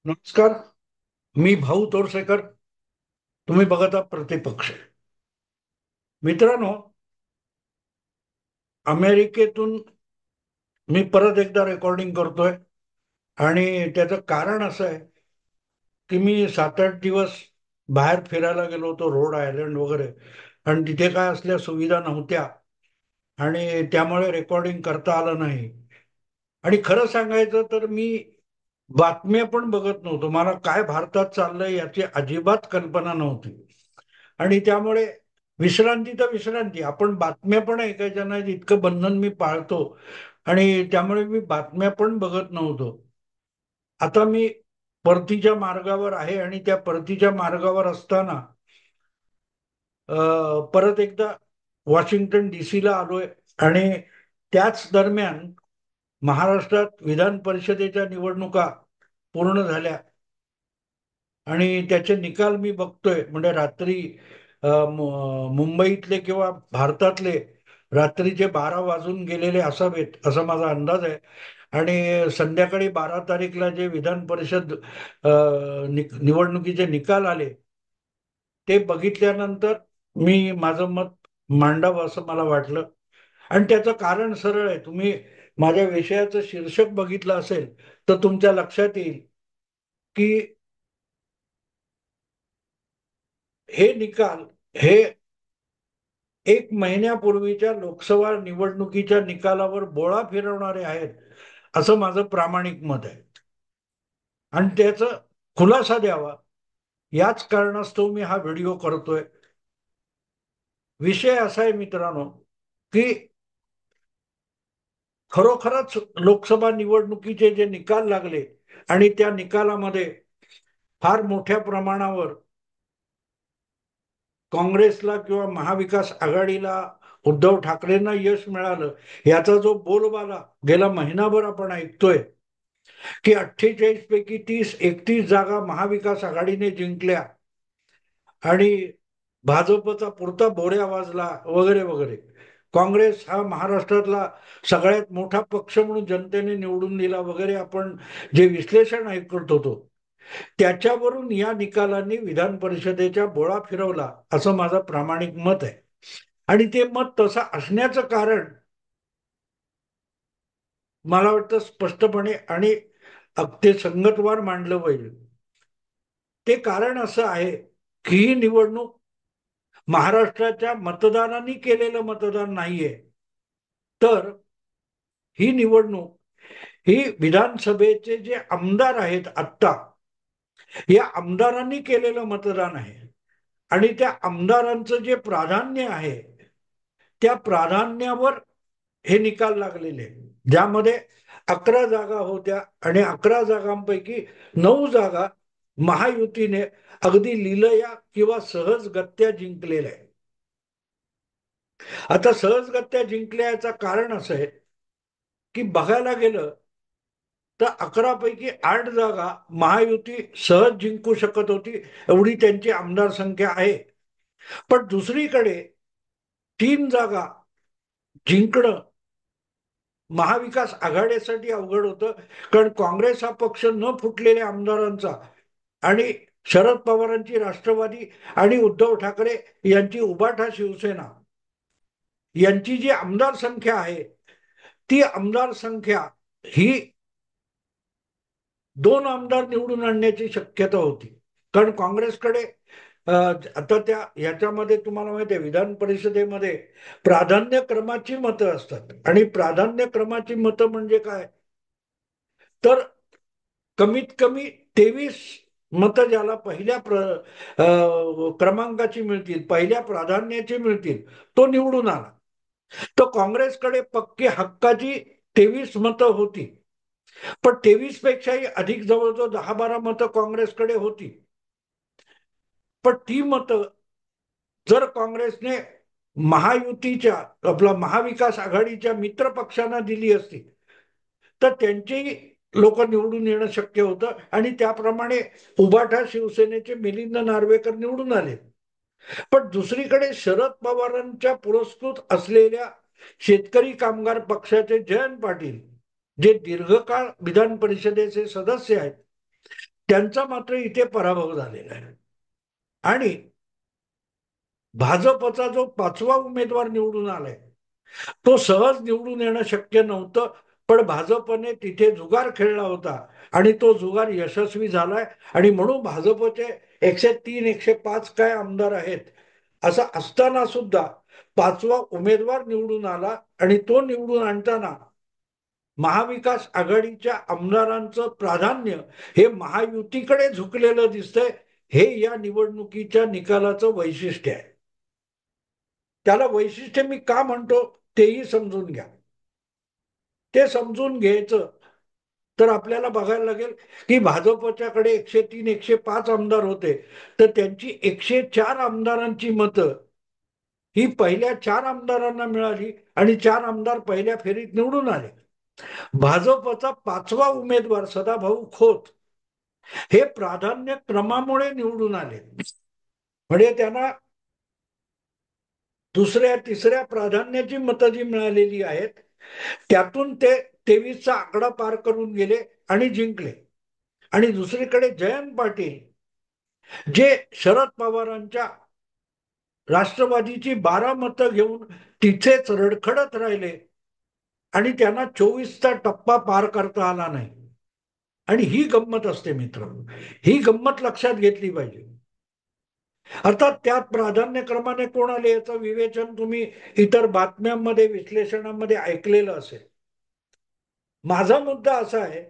नमस्कार. मी भाऊ तोरसेकर. तुम्ही बघत आहात प्रतिपक्ष. मित्रांनो, अमेरिकेतून मी परत एकदा रेकॉर्डिंग करतोय. आणि त्याचं कारण असं आहे की मी 7-8 दिवस बाहेर फिरायला गेलो होतो, रोड आयलंड वगैरे. आणि तिथे काय असल्या सुविधा नव्हत्या, आणि त्यामुळे रेकॉर्डिंग करता आलं नाही. आणि खरं सांगायचं तर मी बातम्या पण बघत नव्हतो. मला काय भारतात चाललंय याची अजिबात कल्पना नव्हती. आणि त्यामुळे विश्रांती तर विश्रांती, आपण बातम्या पण ऐकायच्या नाहीत इतकं बंधन मी पाळतो. आणि त्यामुळे मी बातम्या पण बघत नव्हतो. आता मी परतीच्या मार्गावर आहे, आणि त्या परतीच्या मार्गावर असताना परत एकदा वॉशिंग्टन DC ला आलोय. आणि त्याच दरम्यान महाराष्ट्रात विधान परिषदेच्या निवडणुका पूर्ण झाल्या, आणि त्याचे निकाल मी बघतोय. म्हणजे रात्री मुंबईतले किंवा भारतातले रात्रीचे 12 वाजून गेलेले असावेत असा माझा अंदाज आहे. आणि संध्याकाळी 12 तारीखला जे विधान परिषद निवडणुकीचे निकाल आले, ते बघितल्यानंतर मी माझं मत मांडावं असं मला वाटलं. आणि त्याचं कारण सरळ आहे. तुम्ही माझ्या विषयाचं शीर्षक बघितलं असेल तर तुमच्या लक्षात येईल की हे निकाल हे 1 महिन्यापूर्वीच्या लोकसभा निवडणुकीच्या निकालावर बोळा फिरवणारे आहेत, असं माझं प्रामाणिक मत आहे. आणि त्याचा खुलासा द्यावा याच कारणास्तव मी हा व्हिडिओ करतोय. विषय असा आहे मित्रांनो, की खरोखरच लोकसभा निवडणुकीचे जे निकाल लागले, आणि त्या निकालामध्ये फार मोठ्या प्रमाणावर काँग्रेसला किंवा महाविकास आघाडीला, उद्धव ठाकरेंना यश मिळालं, याचा जो बोलबाला गेला महिनाभर आपण ऐकतोय की 48 पैकी 30-31 जागा महाविकास आघाडीने जिंकल्या, आणि भाजपचा पुरता बोऱ्या वाजला वगैरे वगैरे. काँग्रेस हा महाराष्ट्रातला सगळ्यात मोठा पक्ष म्हणून जनतेने निवडून दिला वगैरे, आपण जे विश्लेषण ऐकत होतो त्याच्यावरून या निकालांनी विधान परिषदेच्या बोळा फिरवला असं माझं प्रामाणिक मत आहे. आणि ते मत तसं असण्याचं कारण मला वाटतं स्पष्टपणे आणि अगदी संगतवार मांडलं पाहिजे. ते कारण असं आहे की ही निवडणूक महाराष्ट्राच्या मतदारांनी केलेलं मतदान नाहीये, तर ही निवडणूक ही विधानसभेचे जे आमदार आहेत आत्ता, या आमदारांनी केलेलं मतदान आहे. आणि त्या आमदारांचं जे प्राधान्य आहे, त्या प्राधान्यावर हे निकाल लागलेले आहेत. ज्यामध्ये 11 जागा होत्या, आणि 11 जागांपैकी 9 जागा महायुतीने अगदी लिलया किंवा सहजगत्या जिंकलेल्या आहे. आता सहजगत्या जिंकल्याचं कारण असं आहे की बघायला गेलं तर 11 पैकी 8 जागा महायुती सहज जिंकू शकत होती, एवढी त्यांची आमदार संख्या आहे. पण दुसरीकडे 3 जागा जिंकणं महाविकास आघाडीसाठी अवघड होतं. कारण काँग्रेस हा पक्ष न फुटलेल्या आमदारांचा, आणि शरद पवारांची राष्ट्रवादी, आणि उद्धव ठाकरे यांची उभाठा शिवसेना, यांची जी आमदार संख्या आहे, ती आमदार संख्या ही 2 आमदार निवडून आणण्याची शक्यता होती. कारण काँग्रेसकडे आता त्या याच्यामध्ये तुम्हाला माहिती आहे, विधान परिषदेमध्ये प्राधान्य क्रमाची मतं असतात. आणि प्राधान्य क्रमाची मतं म्हणजे काय, तर कमीत कमी 23 मतं ज्याला पहिल्या क्रमांकाची मिळतील, पहिल्या प्राधान्याची मिळतील, तो निवडून आला. तर काँग्रेसकडे पक्की हक्काची 23 मतं होती. पण 23 पेक्षाही अधिक, जवळजवळ 10-12 मतं काँग्रेसकडे होती. पण ती मतं जर काँग्रेसने महायुतीच्या, आपला महाविकास आघाडीच्या मित्र पक्षांना दिली असती, तर त्यांची लोक निवडून येणं शक्य होतं. आणि त्याप्रमाणे उभाठा शिवसेनेचे मिलिंद नार्वेकर निवडून आले. पण दुसरीकडे शरद पवारांच्या पुरस्कृत असलेल्या शेतकरी कामगार पक्षाचे जयंत पाटील, जे दीर्घकाळ विधान परिषदेचे सदस्य आहेत, त्यांचा मात्र इथे पराभव झालेला आहे. आणि भाजपचा जो 5वा उमेदवार निवडून आलाय तो सहज निवडून येणं शक्य नव्हतं, पण भाजपने तिथे जुगार खेळला होता आणि तो जुगार यशस्वी झालाय. आणि म्हणून भाजपचे 103 105 काय आमदार आहेत असं असताना सुद्धा 5वा उमेदवार निवडून आला. आणि तो निवडून आणताना महाविकास आघाडीच्या आमदारांचं प्राधान्य हे महायुतीकडे झुकलेलं दिसतंय. हे या निवडणुकीच्या निकालाचं वैशिष्ट्य आहे. त्याला वैशिष्ट्य मी का म्हणतो तेही समजून घ्या. ते समजून घ्यायचं तर आपल्याला बघायला लागेल की भाजपच्याकडे 103 105 आमदार होते, तर त्यांची 104 आमदारांची मतं ही पहिल्या 4 आमदारांना मिळाली आणि 4 आमदार पहिल्या फेरीत निवडून आले. भाजपचा 5वा उमेदवार सदाभाऊ खोत हे प्राधान्य क्रमामुळे निवडून आले. म्हणजे त्यांना दुसऱ्या तिसऱ्या प्राधान्याची मतं जी मिळालेली आहेत त्यातून ते 23चा आकडा पार करून गेले आणि जिंकले. आणि दुसरीकडे जयंत पाटील जे शरद पवारांच्या राष्ट्रवादीची 12 मतं घेऊन तिथेच रडखडत राहिले आणि त्यांना 24चा टप्पा पार करता आला नाही. आणि ही गंमत असते मित्र, ही गंमत लक्षात घेतली पाहिजे. अर्थात त्यात प्राधान्यक्रमाने कोण आले याचं विवेचन तुम्ही इतर बातम्यांमध्ये विश्लेषणामध्ये ऐकलेलं असेल. माझा मुद्दा असा आहे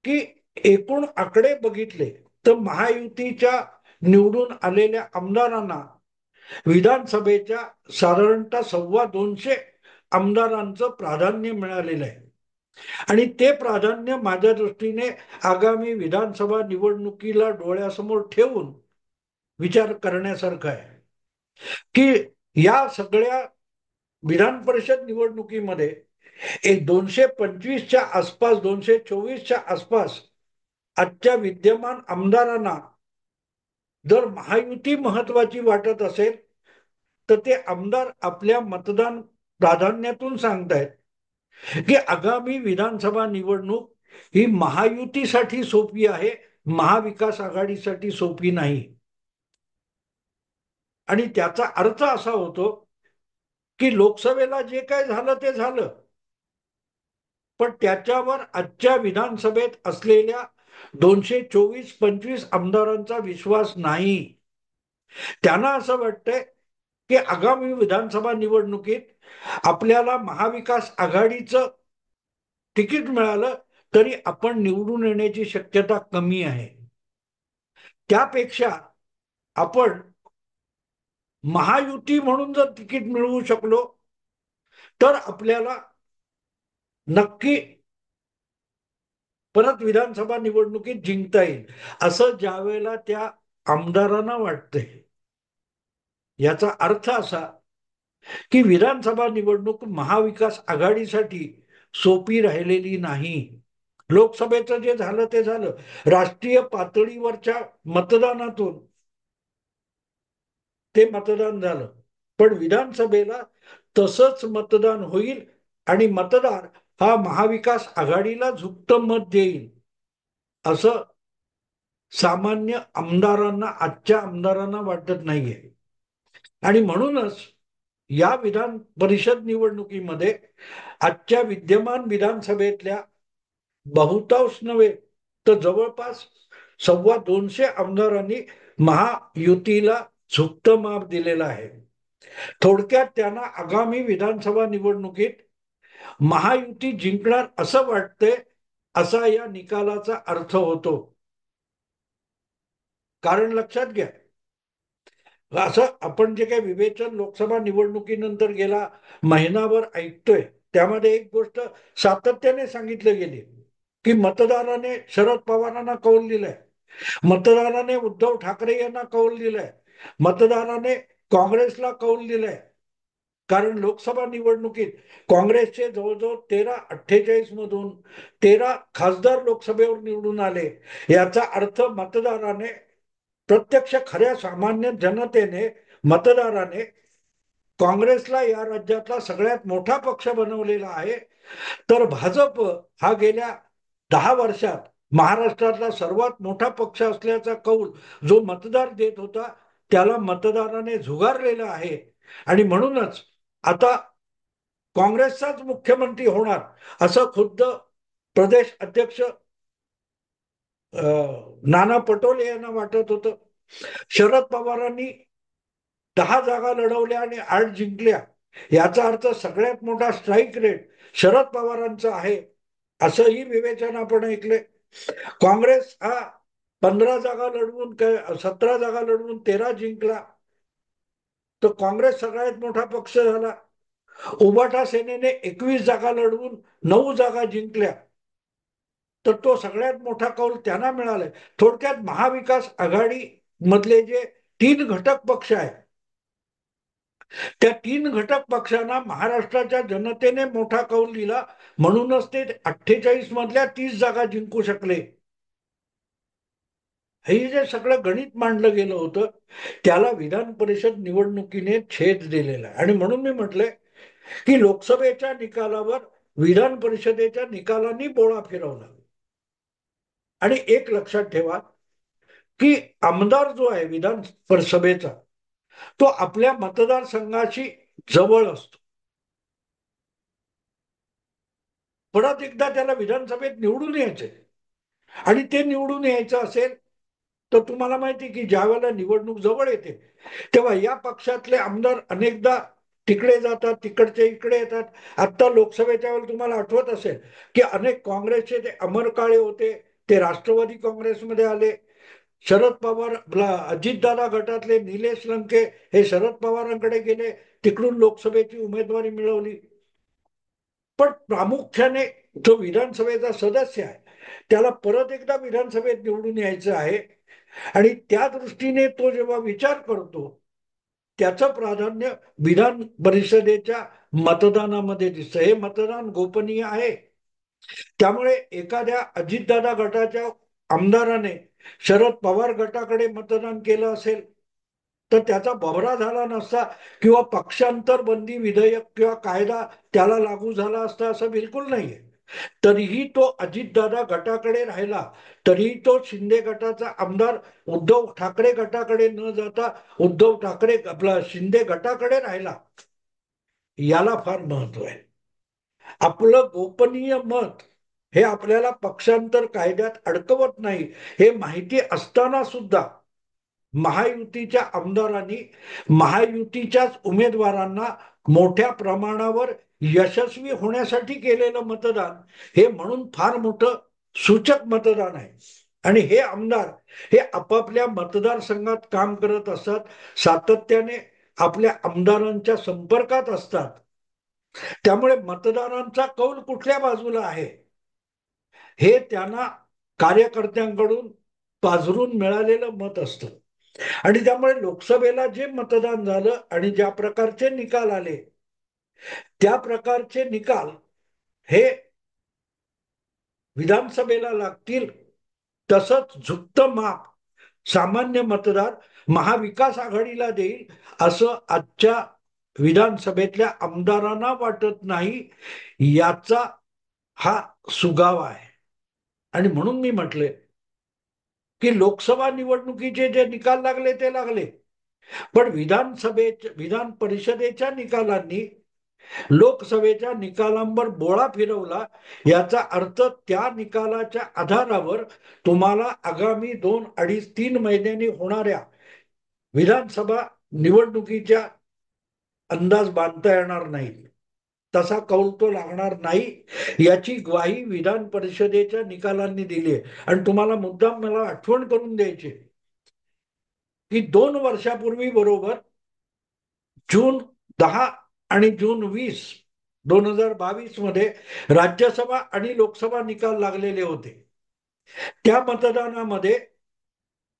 की एकूण आकडे बघितले तर महायुतीच्या निवडून आलेल्या आमदारांना विधानसभेच्या साधारणतः 250 आमदारांचं प्राधान्य मिळालेलं आहे. आणि ते प्राधान्य माझ्या दृष्टीने आगामी विधानसभा निवडणुकीला डोळ्यासमोर ठेवून विचार करण्यासारखं आहे की या सगळ्या विधान परिषद निवडणुकीमध्ये 225च्या आसपास 224च्या आसपास आजच्या विद्यमान आमदारांना जर महायुती महत्वाची वाटत असेल तर ते आमदार आपल्या मतदान प्राधान्यातून सांगतायत की आगामी विधानसभा निवडणूक ही महायुतीसाठी सोपी आहे, महाविकास आघाडीसाठी सोपी नाही. आणि त्याचा अर्थ असा होतो की लोकसभेला जे काय झालं ते झालं, पण त्याच्यावर आजच्या विधानसभेत असलेल्या 224-25 आमदारांचा विश्वास नाही. त्यांना असं वाटतंय की आगामी विधानसभा निवडणुकीत आपल्याला महाविकास आघाडीचं तिकीट मिळालं तरी आपण निवडून येण्याची शक्यता कमी आहे. त्यापेक्षा आपण महायुती म्हणून जर तिकीट मिळवू शकलो तर आपल्याला नक्की परत विधानसभा निवडणुकीत जिंकता येईल असं ज्यावेळेला त्या आमदारांना वाटतंय. याचा अर्थ असा की विधानसभा निवडणूक महाविकास आघाडीसाठी सोपी राहिलेली नाही. लोकसभेचं जे झालं ते झालं, राष्ट्रीय पातळीवरच्या मतदानातून ते मतदान झालं, पण विधानसभेला तसंच मतदान होईल आणि मतदार हा महाविकास आघाडीला झुकतं मत देईल असं सामान्य आमदारांना, आजच्या आमदारांना वाटत नाहीये. आणि म्हणूनच या विधान परिषद निवडणुकीमध्ये आजच्या विद्यमान विधानसभेतल्या बहुतांश नव्हे तर जवळपास 225 आमदारांनी महायुतीला झुकतं माप दिलेलं आहे. थोडक्यात त्यांना आगामी विधानसभा निवडणुकीत महायुती जिंकणार असं वाटतंय, असा या निकालाचा अर्थ होतो. कारण लक्षात घ्या, असं आपण जे काही विवेचन लोकसभा निवडणुकीनंतर गेला महिनाभर ऐकतोय त्यामध्ये एक गोष्ट सातत्याने सांगितली गेली की मतदाराने शरद पवारांना कौल दिलाय, मतदाराने उद्धव ठाकरे यांना कौल दिलाय, मतदाराने काँग्रेसला कौल दिलाय. कारण लोकसभा निवडणुकीत काँग्रेसचे जवळजवळ 13-48 मधून 13 खासदार लोकसभेवर निवडून आले. याचा अर्थ मतदाराने, प्रत्यक्ष खऱ्या सामान्य जनतेने, मतदाराने काँग्रेसला या राज्यातला सगळ्यात मोठा पक्ष बनवलेला आहे. तर भाजप हा गेल्या 10 वर्षात महाराष्ट्रातला सर्वात मोठा पक्ष असल्याचा कौल जो मतदार देत होता त्याला मतदाराने झुगारलेला आहे. आणि म्हणूनच आता काँग्रेसचाच मुख्यमंत्री होणार असं खुद्द प्रदेश अध्यक्ष नाना पटोले यांना वाटत होतं. शरद पवारांनी 10 जागा लढवल्या आणि 8 जिंकल्या, याचा अर्थ सगळ्यात मोठा स्ट्राईक रेट शरद पवारांचा आहे असंही विवेचन आपण ऐकले. काँग्रेस हा 15 जागा लढवून 17 जागा लढवून 13 जिंकला, तर काँग्रेस सगळ्यात मोठा पक्ष झाला. उबाटा सेनेने 21 जागा लढवून 9 जागा जिंकल्या, तर तो सगळ्यात मोठा कौल त्यांना मिळालाय. थोडक्यात महाविकास आघाडी मधले जे 3 घटक पक्ष आहेत, त्या 3 घटक पक्षांना महाराष्ट्राच्या जनतेने मोठा कौल दिला, म्हणूनच ते 48 मधल्या 30 जागा जिंकू शकले. हे जे सगळं गणित मांडलं गेलं होतं त्याला विधान परिषद निवडणुकीने छेद दिलेला आहे. आणि म्हणून मी म्हटलंय की लोकसभेच्या निकालावर विधान परिषदेच्या निकालांनी बोळा फिरवला. आणि एक लक्षात ठेवा की आमदार जो आहे विधान परिषदेचा, तो आपल्या मतदारसंघाशी जवळ असतो. परत एकदा त्याला विधानसभेत निवडून यायचे, आणि ते निवडून यायचं असेल तर तुम्हाला माहिती की ज्या वेळेला निवडणूक जवळ येते तेव्हा या पक्षातले आमदार अनेकदा तिकडे जातात, तिकडचे इकडे येतात. आता लोकसभेच्या वेळेला तुम्हाला आठवत असेल की अनेक काँग्रेसचे ते अमर काळे होते, ते राष्ट्रवादी काँग्रेसमध्ये आले. शरद पवार अजितदादा गटातले निलेश लंके हे शरद पवारांकडे गेले, तिकडून लोकसभेची उमेदवारी मिळवली. पण प्रामुख्याने जो विधानसभेचा सदस्य आहे त्याला परत एकदा विधानसभेत निवडून यायचं आहे, आणि त्या दृष्टीने तो जेव्हा विचार करतो त्याचं प्राधान्य विधान परिषदेच्या मतदानामध्ये दिसतं. हे मतदान गोपनीय आहे, त्यामुळे एखाद्या अजितदादा गटाच्या आमदाराने शरद पवार गटाकडे मतदान केलं असेल तर त्याचा बबरा झाला नसता, किंवा पक्षांतर बंदी विधेयक किंवा कायदा त्याला लागू झाला असता असं बिलकुल नाहीये. तरीही तो अजितदादा गटाकडे राहिला, तरीही तो शिंदे गटाचा आमदार उद्धव ठाकरे गटाकडे न जाता उद्धव ठाकरे आपला शिंदे गटाकडे राहिला. याला फार महत्व आहे. आपलं गोपनीय मत हे आपल्याला पक्षांतर कायद्यात अडकवत नाही, हे माहिती असताना सुद्धा महायुतीच्या आमदारांनी महायुतीच्याच उमेदवारांना मोठ्या प्रमाणावर यशस्वी होण्यासाठी केलेलं मतदान हे म्हणून फार मोठं सूचक मतदान आहे. आणि हे आमदार हे आपापल्या मतदारसंघात काम करत असतात, सातत्याने आपल्या आमदारांच्या संपर्कात असतात. त्यामुळे मतदारांचा कौल कुठल्या बाजूला आहे हे त्यांना कार्यकर्त्यांकडून पाझरून मिळालेलं मत असतं. आणि त्यामुळे लोकसभेला जे मतदान झालं आणि ज्या प्रकारचे निकाल आले त्या प्रकारचे निकाल हे विधानसभेला लागतील. तसंच झुकतं माप सामान्य मतदार महाविकास आघाडीला देईल असं आजच्या विधानसभेतल्या आमदारांना वाटत नाही. याचा हा सुगावा आहे. आणि म्हणून मी म्हटले की लोकसभा निवडणुकीचे जे निकाल लागले ते लागले, पण विधान परिषदेच्या निकालांनी लोकसभेच्या निकालांवर बोळा फिरवला. याचा अर्थ त्या निकालाच्या आधारावर तुम्हाला आगामी 2, 2.5, 3 महिन्यांनी होणाऱ्या विधानसभा निवडणुकीच्या अंदाज बांधता येणार नाही. तसा कौल तो लागणार नाही याची ग्वाही विधान परिषदेच्या निकालांनी दिली आहे. आणि तुम्हाला मुद्दाम मला आठवण करून द्यायची की 2 वर्षापूर्वी बरोबर जून 10 आणि जून 20, 2022 मध्ये राज्यसभा आणि लोकसभा निकाल लागलेले होते. त्या मतदानामध्ये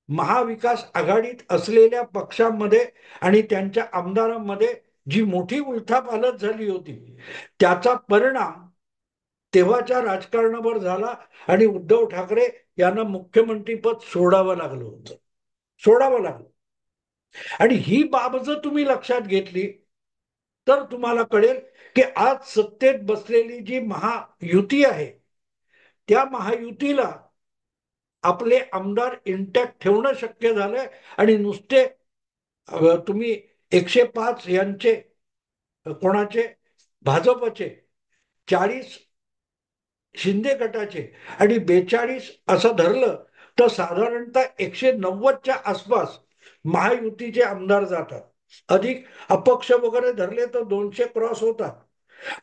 महाविकास आघाडीत असलेल्या पक्षांमध्ये आणि त्यांच्या आमदारांमध्ये जी मोठी उलथापालथ झाली होती त्याचा परिणाम तेव्हाच्या राजकारणावर झाला, आणि उद्धव ठाकरे यांना मुख्यमंत्रीपद सोडावं लागलं होतं, सोडावं लागलं. आणि ही बाब जर तुम्ही लक्षात घेतली तर तुम्हाला कळेल की आज सत्तेत बसलेली जी महायुती आहे त्या महायुतीला आपले आमदार इंटॅक्ट ठेवणं शक्य झालंय. आणि नुसते तुम्ही 105 यांचे, कोणाचे, भाजपचे 40 शिंदे गटाचे आणि 42 असं धरलं तर साधारणतः 190च्या आसपास महायुतीचे आमदार जातात. अधिक अपक्ष वगैरे धरले तर 200 क्रॉस होतात.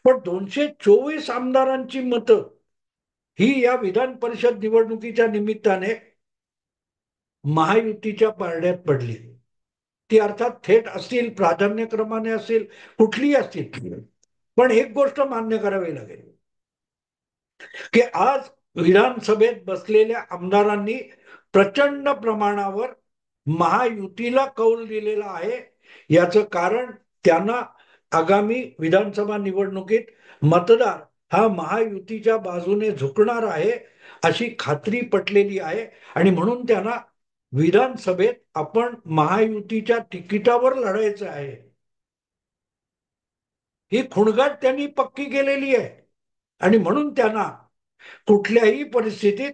पण 224 आमदारांची मतं ही या विधान परिषद निवडणुकीच्या निमित्ताने महायुतीच्या पारड्यात पडली. ती अर्थात थेट असतील, प्राधान्यक्रमाने असतील, कुठलीही असतील. पण एक गोष्ट मान्य करावी लागेल की आज विधानसभेत बसलेल्या आमदारांनी प्रचंड प्रमाणावर महायुतीला कौल दिलेला आहे. याचं कारण त्यांना आगामी विधानसभा निवडणुकीत मतदार हा महायुतीच्या बाजूने झुकणार आहे अशी खात्री पटलेली आहे. आणि म्हणून त्यांना विधानसभेत आपण महायुतीच्या तिकिटावर लढायचं आहे ही खुणगाट त्यांनी पक्की केलेली आहे. आणि म्हणून त्यांना कुठल्याही परिस्थितीत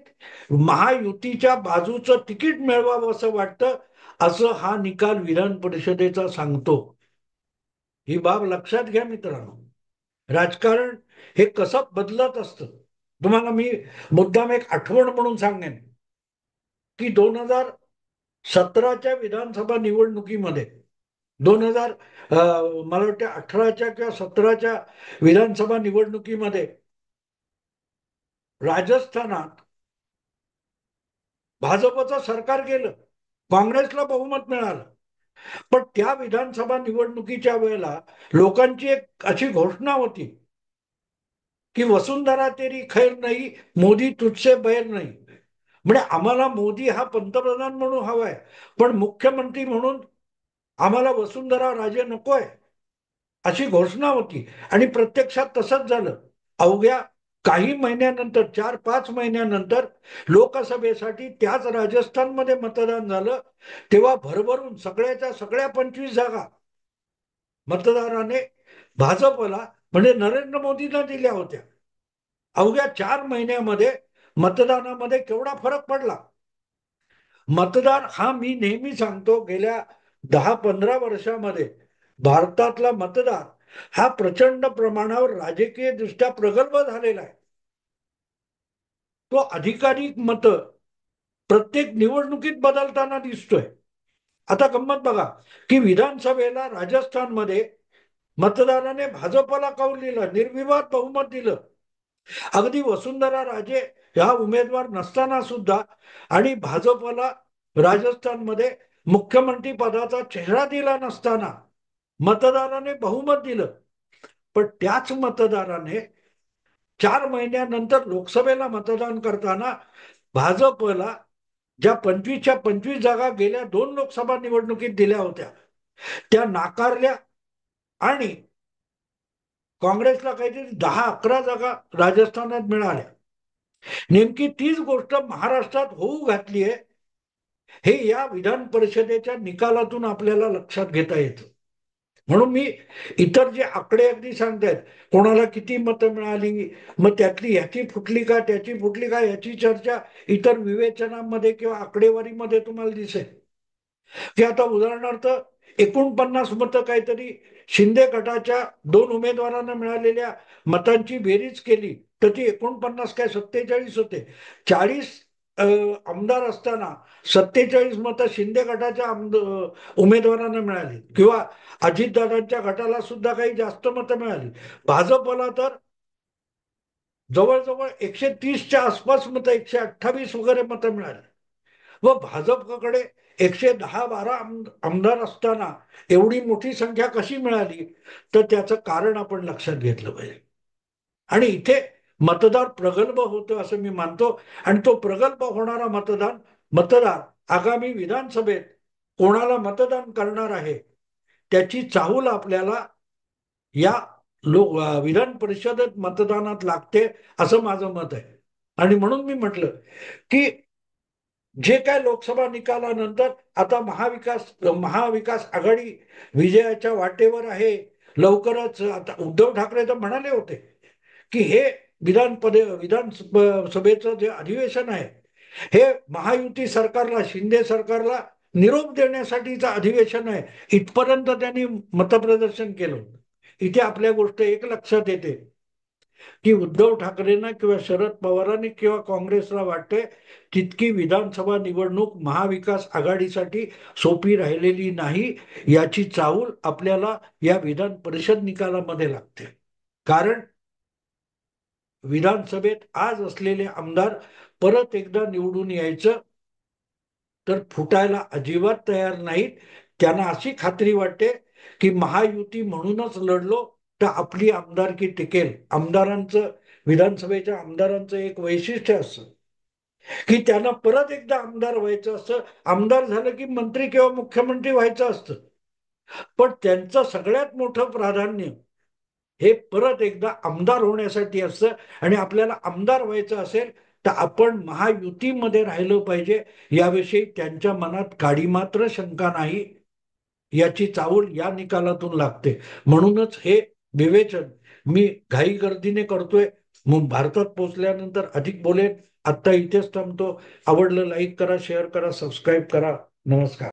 महायुतीच्या बाजूचं तिकीट मिळवावं असं वाटतं, असं हा निकाल विधान परिषदेचा सांगतो. ही बाब लक्षात घ्या मित्रांनो. राजकारण हे कसं बदलत असतं. तुम्हाला मी मुद्दाम एक आठवण म्हणून सांगेन की 2017च्या विधानसभा निवडणुकीमध्ये 2000 मला वाटतं 18च्या किंवा 17च्या विधानसभा निवडणुकीमध्ये राजस्थानात भाजपचं सरकार गेलं, काँग्रेसला बहुमत मिळालं. पण त्या विधानसभा निवडणुकीच्या वेळेला लोकांची एक अशी घोषणा होती की वसुंधरा तेरी खैर नाही, मोदी तुझसे बैर नाही. म्हणजे आम्हाला मोदी हा पंतप्रधान म्हणून हवाय, पण मुख्यमंत्री म्हणून आम्हाला वसुंधरा राजे नकोय, अशी घोषणा होती. आणि प्रत्यक्षात तसंच झालं. अवघ्या काही महिन्यानंतर, 4-5 महिन्यानंतर लोकसभेसाठी त्याच राजस्थानमध्ये मतदान झालं. तेव्हा भरभरून सगळ्याच्या सगळ्या 25 जागा मतदाराने भाजपला, म्हणजे नरेंद्र मोदींना दिल्या होत्या. अवघ्या 4 महिन्यामध्ये मतदानामध्ये केवढा फरक पडला. मतदार हा, मी नेहमी सांगतो, गेल्या 10-15 वर्षामध्ये भारतातला मतदार हा प्रचंड प्रमाणावर राजकीय दृष्ट्या प्रगल्भ झालेला आहे. तो अधिकाधिक मत प्रत्येक निवडणुकीत बदलताना दिसतोय. आता गंमत बघा की विधानसभेला राजस्थानमध्ये मतदाराने भाजपला कौल दिला, निर्विवाद बहुमत दिलं. अगदी वसुंधरा राजे ह्या उमेदवार नसताना सुद्धा आणि भाजपला राजस्थानमध्ये मुख्यमंत्री पदाचा चेहरा दिला नसताना मतदाराने बहुमत दिलं. पण त्याच मतदाराने 4 महिन्यानंतर लोकसभेला मतदान करताना भाजपला ज्या 25च्या 25 जागा गेल्या 2 लोकसभा निवडणुकीत दिल्या होत्या त्या नाकारल्या. आणि काँग्रेसला काहीतरी 10-11 जागा राजस्थानात मिळाल्या. नेमकी तीच गोष्ट महाराष्ट्रात होऊ घातली आहे, हे या विधान परिषदेच्या निकालातून आपल्याला लक्षात घेता येतं. म्हणून मी इतर जे आकडे अगदी सांगतायत, कोणाला किती मतं मिळाली, मग त्यातली ह्याची फुटली का त्याची फुटली का, याची चर्चा इतर विवेचनामध्ये किंवा आकडेवारीमध्ये तुम्हाला दिसेल. की आता उदाहरणार्थ 49 मतं काहीतरी शिंदे गटाच्या 2 उमेदवारांना मिळालेल्या मतांची बेरीज केली तर ती 49 काय 47 होते. 40 आमदार असताना 47 मतं शिंदे गटाच्या उमेदवारांना मिळाली, किंवा अजितदादांच्या गटाला सुद्धा काही जास्त मतं मिळाली. भाजपला तर जवळजवळ 130च्या आसपास मतं, 128 वगैरे मतं मिळाली. व भाजपकडे 110-12 आमदार असताना एवढी मोठी संख्या कशी मिळाली, तर त्याचं कारण आपण लक्षात घेतलं पाहिजे. आणि इथे मतदार प्रगल्भ होतं असं मी मानतो. आणि तो प्रगल्भ होणारा मतदार आगामी विधानसभेत कोणाला मतदान करणार आहे त्याची चाहूल आपल्याला या विधान परिषदेत मतदानात लागते असं माझं मत आहे. आणि म्हणून मी म्हटलं की जे काय लोकसभा निकालानंतर आता महाविकास आघाडी विजयाच्या वाटेवर आहे. लवकरच आता उद्धव ठाकरे तर म्हणाले होते की हे विधानसभेचं जे अधिवेशन आहे हे महायुती सरकारला, शिंदे सरकारला निरोप देण्यासाठीचं अधिवेशन आहे, इथपर्यंत त्यांनी मतप्रदर्शन केलं होतं. इथे आपल्या गोष्ट एक लक्षात येते की उद्धव ठाकरेंना किंवा शरद पवारांनी किंवा काँग्रेसला वाटते तितकी विधानसभा निवडणूक महाविकास आघाडीसाठी सोपी राहिलेली नाही, याची चाहूल आपल्याला या विधान परिषद निकालामध्ये लागते. कारण विधानसभेत आज असलेले आमदार परत एकदा निवडून यायचं तर फुटायला अजिबात तयार नाहीत. त्यांना अशी खात्री वाटते की महायुती म्हणूनच लढलो तर आपली आमदारकी टिकेल. आमदारांचं, विधानसभेच्या आमदारांचं एक वैशिष्ट्य असतं की त्यांना परत एकदा आमदार व्हायचं असतं. आमदार झालं की मंत्री किंवा मुख्यमंत्री व्हायचं असतं, पण त्यांचं सगळ्यात मोठं प्राधान्य हे परत एकदा आमदार होण्यासाठी असतं. आणि आपल्याला आमदार व्हायचं असेल तर आपण महायुतीमध्ये राहिलं पाहिजे, याविषयी त्यांच्या मनात काडी मात्र शंका नाही. याची चाहूल या निकालातून लागते. म्हणूनच हे विवेचन मी घाई गर्दीने करतोय. मग भारतात पोहोचल्यानंतर अधिक बोलेन. आत्ता इथेच थांबतो. आवडलं लाईक करा, शेअर करा, सबस्क्राईब करा. नमस्कार.